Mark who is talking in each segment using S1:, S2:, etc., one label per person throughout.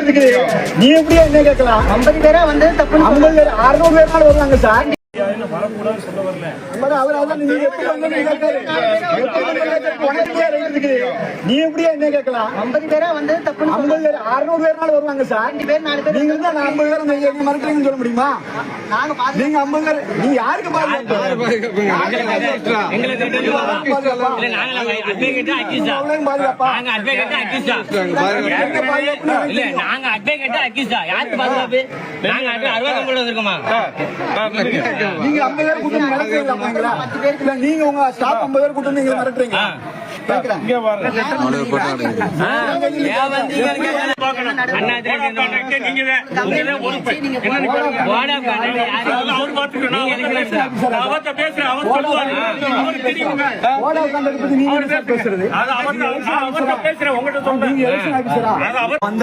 S1: இருக்குது. நீ எப்படியா என்ன கேட்கலாம்? 50 பேரா வந்து தப்பு 50 பேர் 600 பேர் வருவாங்க சார். வரக்கூடாதுன்னு சொல்ல வரல. அவர் அதான் நீங்க எப்படி நீ எப்படியா என்ன கேட்கலாம்? 50 பேரா வந்து தப்பு 50 பேர் 600 பேர்னால வருவாங்க சார். 2 பேர் 4 பேர் நீங்க வந்து 50 பேர் நீங்க மறக்கிறீங்கன்னு சொல்ல முடியுமா? நாங்க நீங்க 50 பேர் நீங்க யாருக்கு பாருங்க நீங்க 50 பேர் கூட்டம் நடத்துறீங்களா? நீங்க உங்க ஸ்டாஃப் 50 பேர் கூட்டம் நீங்க மிரட்டுறீங்க.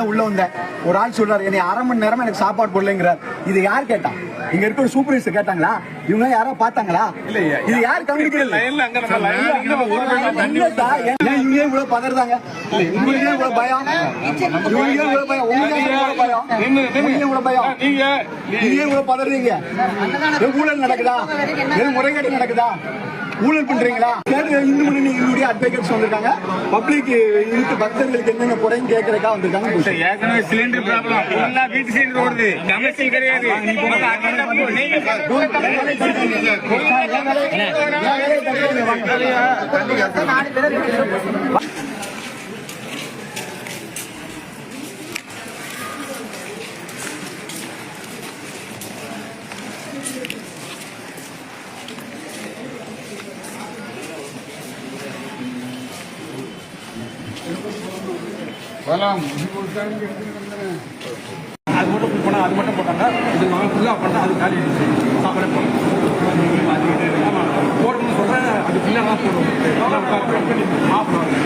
S1: உள்ள வந்த ஒரு ஆள் சொல்றாரு, என்னை 1/2 மணி நேரம் எனக்கு சாப்பாடு போடலைங்கிறார். இது யார் கேட்டா? இங்க இருக்க ஒரு சூப்பர்வைசர் கேட்டாங்களா? இவங்க யாரோ பாத்தாங்களா? இது யார் கவனிக்கிறது? இவங்க இவ்வளவு பதறாங்க, உங்களுக்கு இவ்வளவு பயம், இவங்க இவ்வளவு பயம், உங்களுக்கு இவ்வளவு பயம், நீங்க இவ்வளவு பயம், நீங்க இவ்வளவு பதறீங்க. ஊழல் நடக்குதா? முறைகேடு நடக்குதா? ஊழல் பண்றீங்களா? இந்து முன்னணி இவருடைய அட்வொகேட்ஸ் வந்திருக்காங்க. பப்ளிக் இருக்கு பக்தர்களுக்கு என்னென்ன குறைன்னு கேட்கறதுக்காக வந்திருக்காங்க.
S2: ஏற்கனவே சிலிண்டர் ப்ராப்ளம் வீட்டு சிலிண்டர் ஓடுது, கமர்ஷியல் கிடையாது. அது மட்டும் போனா அது மட்டும் போட்டாங்க. இது நாங்கள் ஃபுல்லாக பண்ணால் அது காலி சாப்பாடே போடணும் போடணும்னு சொல்கிறேன். அது ஃபுல்லாக போடுவோம். ஆஃப் பண்ணுவாங்க.